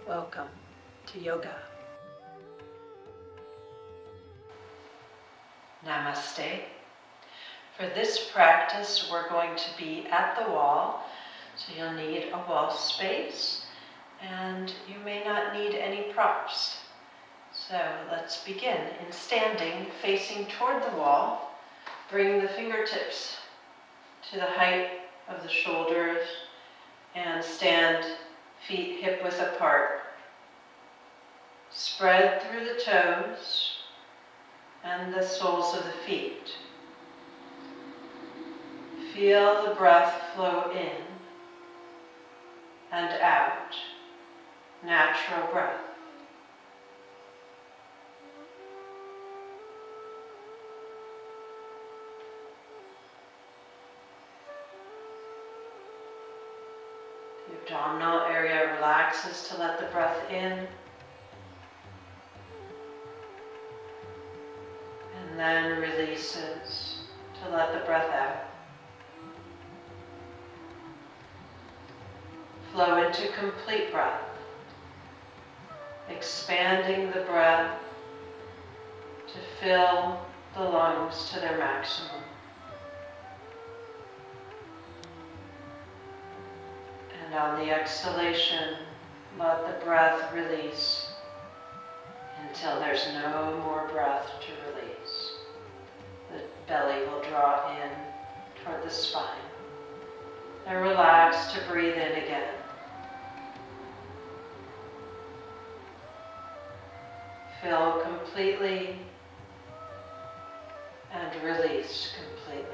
Welcome to yoga. Namaste. For this practice, we're going to be at the wall, so you'll need a wall space, and you may not need any props. So let's begin in standing, facing toward the wall. Bring the fingertips to the height of the shoulders and stand feet hip-width apart. Spread through the toes and the soles of the feet. Feel the breath flow in and out, natural breath. The abdominal area relaxes to let the breath in, and then releases to let the breath out. Flow into complete breath, expanding the breath to fill the lungs to their maximum. And on the exhalation, let the breath release until there's no more breath to release. The belly will draw in toward the spine. And relax to breathe in again. Fill completely and release completely.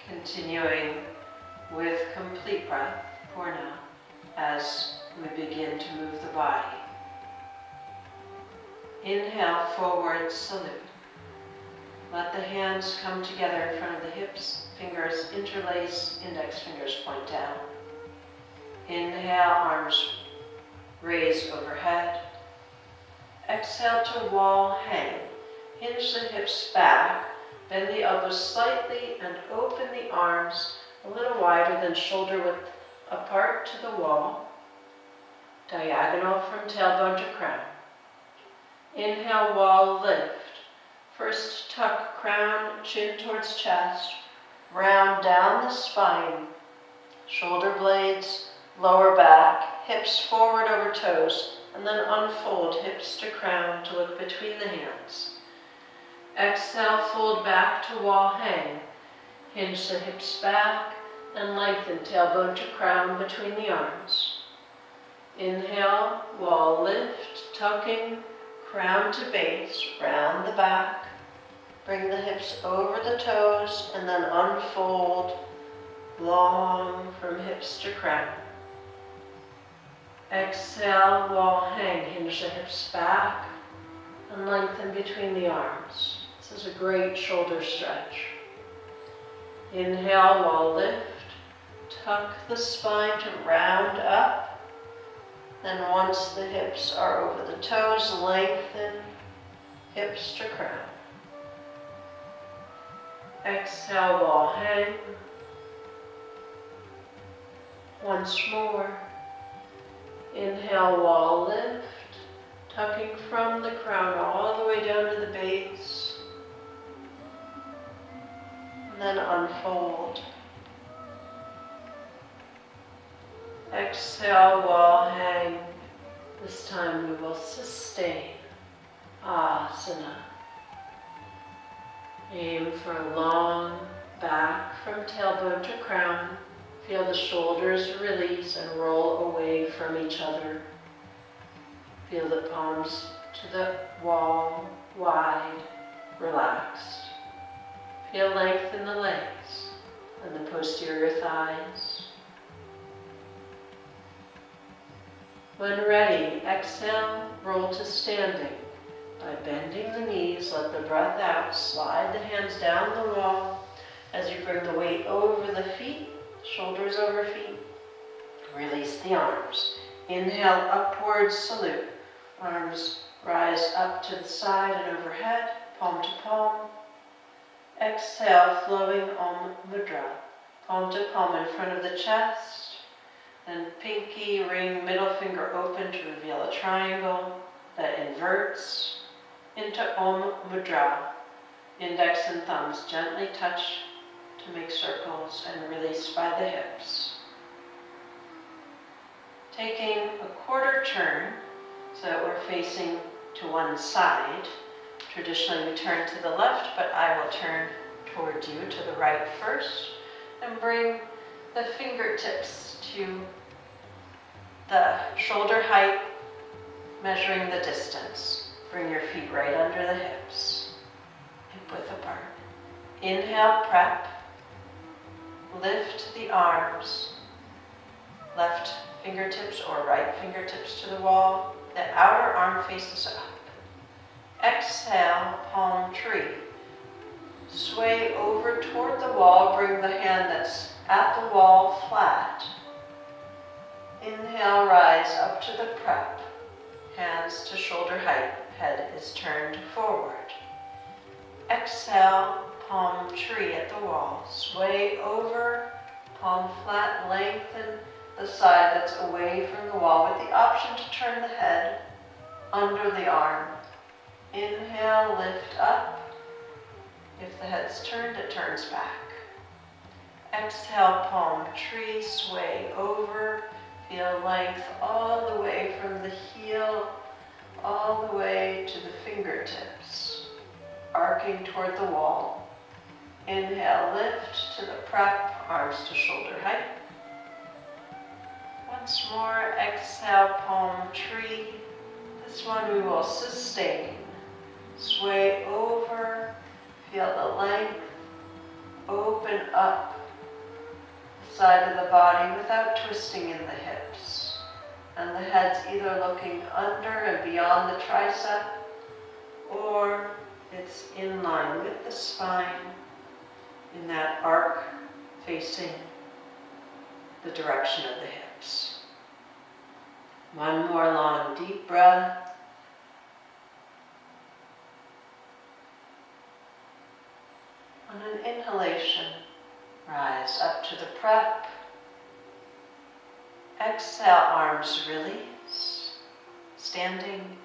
Continuing with complete breath for now as we begin to move the body. Inhale, forward salute. Let the hands come together in front of the hips, fingers interlace, index fingers point down. Inhale, arms raise overhead. Exhale to wall hang. Hinge the hips back. Bend the elbows slightly and open the arms a little wider than shoulder width apart to the wall. Diagonal from tailbone to crown. Inhale, wall lift. First tuck crown, chin towards chest. Round down the spine. Shoulder blades, lower back, hips forward over toes, and then unfold hips to crown to look between the hands. Exhale, fold back to wall hang. Hinge the hips back and lengthen tailbone to crown between the arms. Inhale, wall lift, tucking, crown to base, round the back. Bring the hips over the toes and then unfold long from hips to crown. Exhale, wall hang, hinge the hips back and lengthen between the arms. This is a great shoulder stretch. Inhale, wall lift. Tuck the spine to round up. Then once the hips are over the toes, lengthen hips to crown. Exhale, wall hang. Once more. Inhale, wall lift. Tucking from the crown all the way down to the base. And then unfold. Exhale, wall hang. This time we will sustain. Asana. Aim for a long back from tailbone to crown. Feel the shoulders release and roll away from each other. Feel the palms to the wall, wide, relaxed. Feel length in the legs and the posterior thighs. When ready, exhale, roll to standing. By bending the knees, let the breath out, slide the hands down the wall as you bring the weight over the feet, shoulders over feet. Release the arms. Inhale, upward salute. Arms rise up to the side and overhead, palm to palm. Exhale, flowing Om Mudra. Palm to palm in front of the chest. Then pinky, ring, middle finger open to reveal a triangle that inverts into Om Mudra. Index and thumbs gently touch to make circles and release by the hips. Taking a quarter turn so that we're facing to one side. Traditionally we turn to the left, but I will turn towards you to the right first and bring the fingertips to the shoulder height, measuring the distance. Bring your feet right under the hips, hip width apart. Inhale, prep. Lift the arms, left fingertips or right fingertips to the wall. The outer arm faces up. Exhale, palm tree. Sway over toward the wall. Bring the hand that's at the wall flat. Inhale, rise up to the prep. Hands to shoulder height. Head is turned forward. Exhale, palm tree at the wall. Sway over, palm flat, lengthen the side that's away from the wall with the option to turn the head under the arm. Inhale, lift up. If the head's turned, it turns back. Exhale, palm tree, sway over. Feel length all the way from the heel, all the way to the fingertips, arcing toward the wall. Inhale, lift to the prep, arms to shoulder height. Once more, exhale, palm tree. This one we will sustain. Sway over, feel the length, open up the side of the body without twisting in the hips. And the head's either looking under and beyond the tricep, or it's in line with the spine in that arc facing the direction of the hips. One more long deep breath. On an inhalation, rise up to the prep. Exhale, arms release. Standing.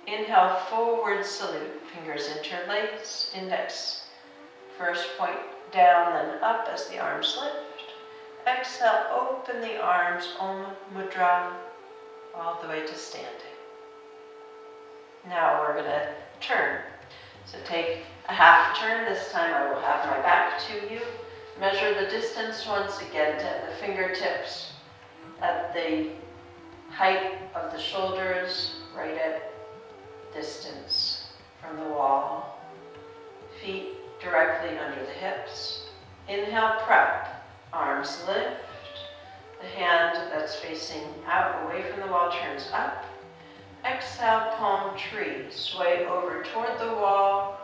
Inhale, forward salute. Fingers interlace. Index first point down, then up as the arms lift. Exhale, open the arms, Om Mudra, all the way to standing. Now we're going to turn. So take a half turn. This time I will have my back to you. Measure the distance once again to the fingertips at the height of the shoulders, right at distance from the wall. Feet directly under the hips. Inhale, prep. Arms lift. The hand that's facing out away from the wall turns up. Exhale, palm tree. Sway over toward the wall.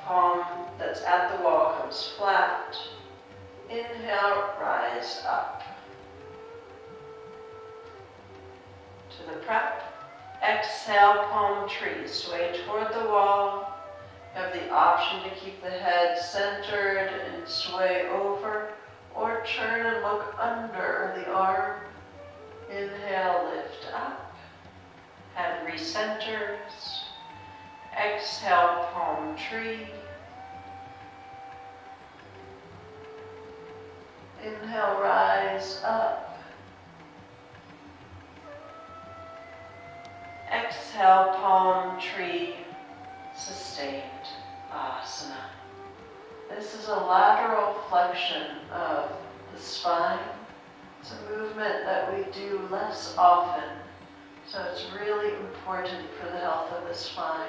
Palm that's at the wall comes flat. Inhale, rise up. To the prep. Exhale, palm tree. Sway toward the wall. You have the option to keep the head centered and sway over, or turn and look under the arm. Inhale, lift up. Head recenters. Exhale, palm tree. Inhale, rise up. Exhale, palm tree, sustained asana. This is a lateral flexion of the spine. It's a movement that we do less often, so it's really important for the health of the spine.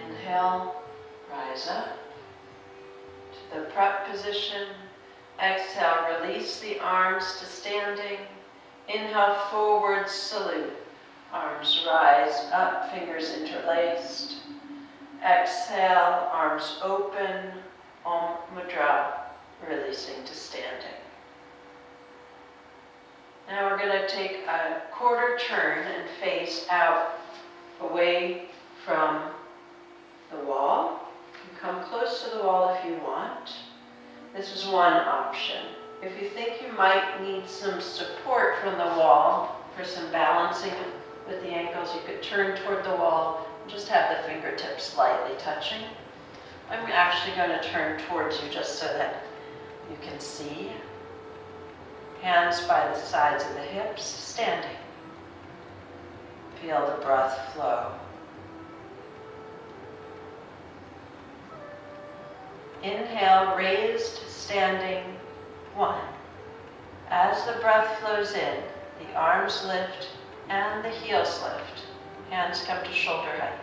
Inhale, rise up to the prep position. Exhale, release the arms to standing. Inhale, forward salute. Arms rise up, fingers interlaced. Exhale, arms open. Om Mudra, releasing to standing. Now we're going to take a quarter turn and face out away from the wall. You can come close to the wall if you want. This is one option. If you think you might need some support from the wall for some balancing with the ankles, you could turn toward the wall and just have the fingertips lightly touching. I'm actually going to turn towards you just so that you can see. Hands by the sides of the hips, standing. Feel the breath flow. Inhale, raised, standing, 1. As the breath flows in, the arms lift and the heels lift. Hands come to shoulder height.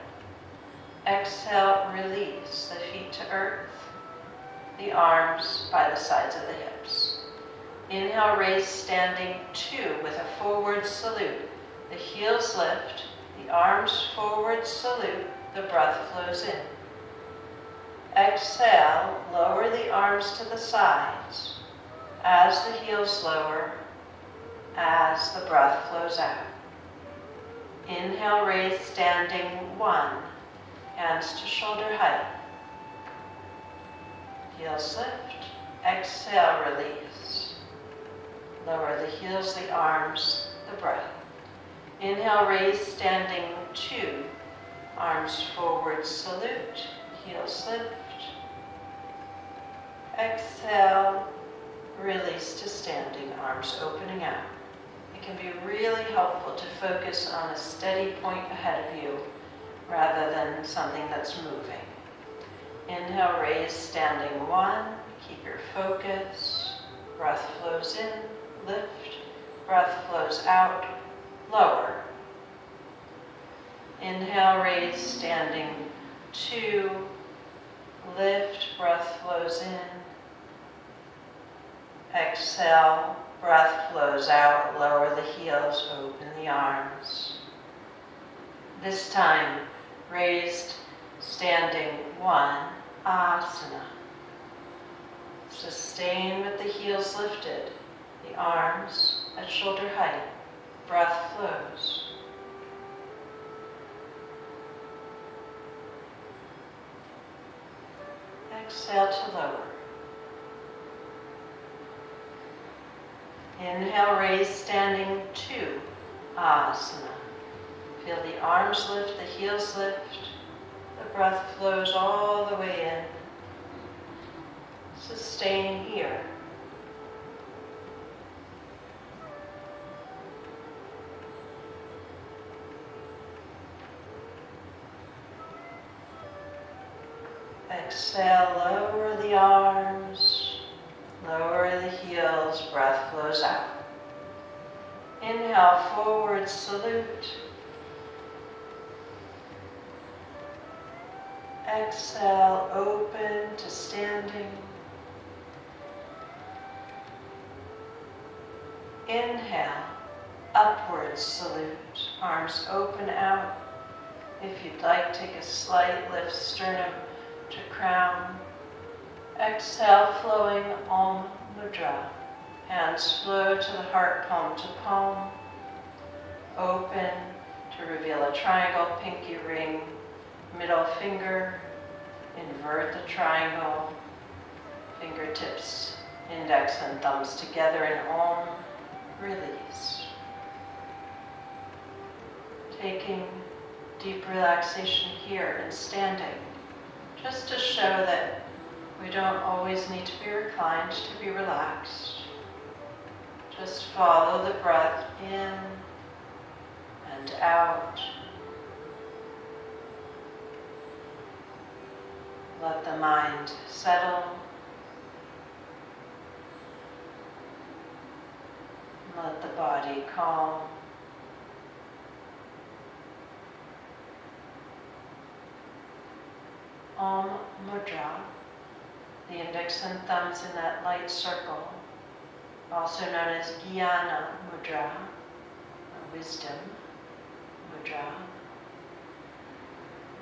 Exhale, release the feet to earth, the arms by the sides of the hips. Inhale, raise, standing, 2 with a forward salute. The heels lift, the arms forward salute, the breath flows in. Exhale, lower the arms to the sides as the heels lower, as the breath flows out. Inhale, raise, standing, 1. Hands to shoulder height. Heels lift. Exhale, release. Lower the heels, the arms, the breath. Inhale, raise, standing, 2. Arms forward, salute. Heels lift. Exhale, release to standing, arms opening out. It can be really helpful to focus on a steady point ahead of you rather than something that's moving. Inhale, raise, standing, 1. Keep your focus. Breath flows in, lift. Breath flows out, lower. Inhale, raise, standing, 2. Lift, breath flows in. Exhale, breath flows out, lower the heels, open the arms. This time, raised, standing, 1, asana. Sustain with the heels lifted, the arms at shoulder height, breath flows. Exhale to lower. Inhale, raise, standing, 2, asana. Feel the arms lift, the heels lift. The breath flows all the way in. Sustain here. Exhale, lower the arms, lower the heels, breath flows out. Inhale, forward salute. Exhale, open to standing. Inhale, upward salute, arms open out. If you'd like, take a slight lift, sternum to crown. Exhale, flowing Om Mudra. Hands flow to the heart, palm to palm. Open to reveal a triangle, pinky ring, middle finger. Invert the triangle. Fingertips, index and thumbs together in Om. Release. Taking deep relaxation here and standing, just to show that we don't always need to be reclined to be relaxed. Just follow the breath in and out. Let the mind settle. Let the body calm. Om Mudra, the index and thumbs in that light circle, also known as Jnana Mudra, or wisdom mudra,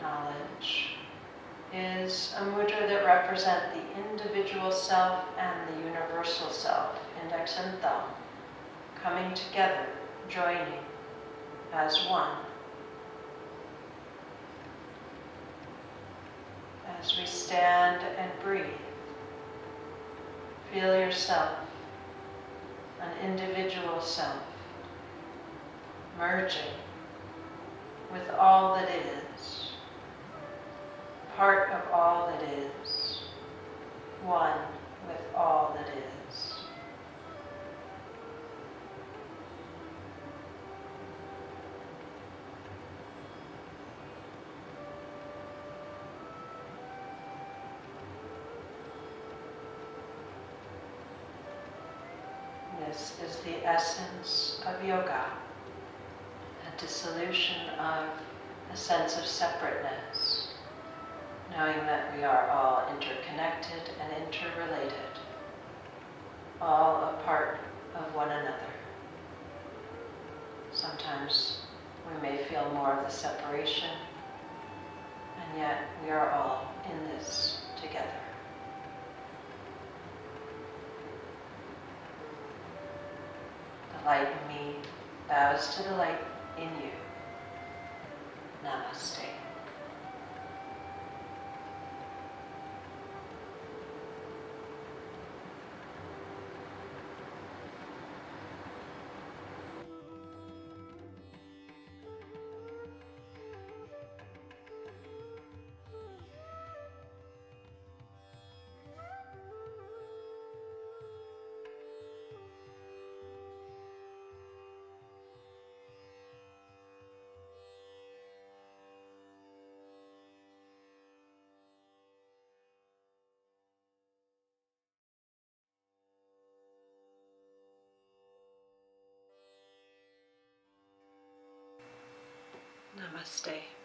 knowledge. is a mudra that represent the individual self and the universal self, index and thumb, coming together, joining as one. As we stand and breathe, feel yourself, an individual self, merging with all that is, part of all that is, one with all that is. This is the essence of yoga, a dissolution of a sense of separateness, knowing that we are all interconnected and interrelated, all a part of one another. Sometimes we may feel more of the separation, and yet we are all in this together. The light in me bows to the light in you. Namaste. Namaste.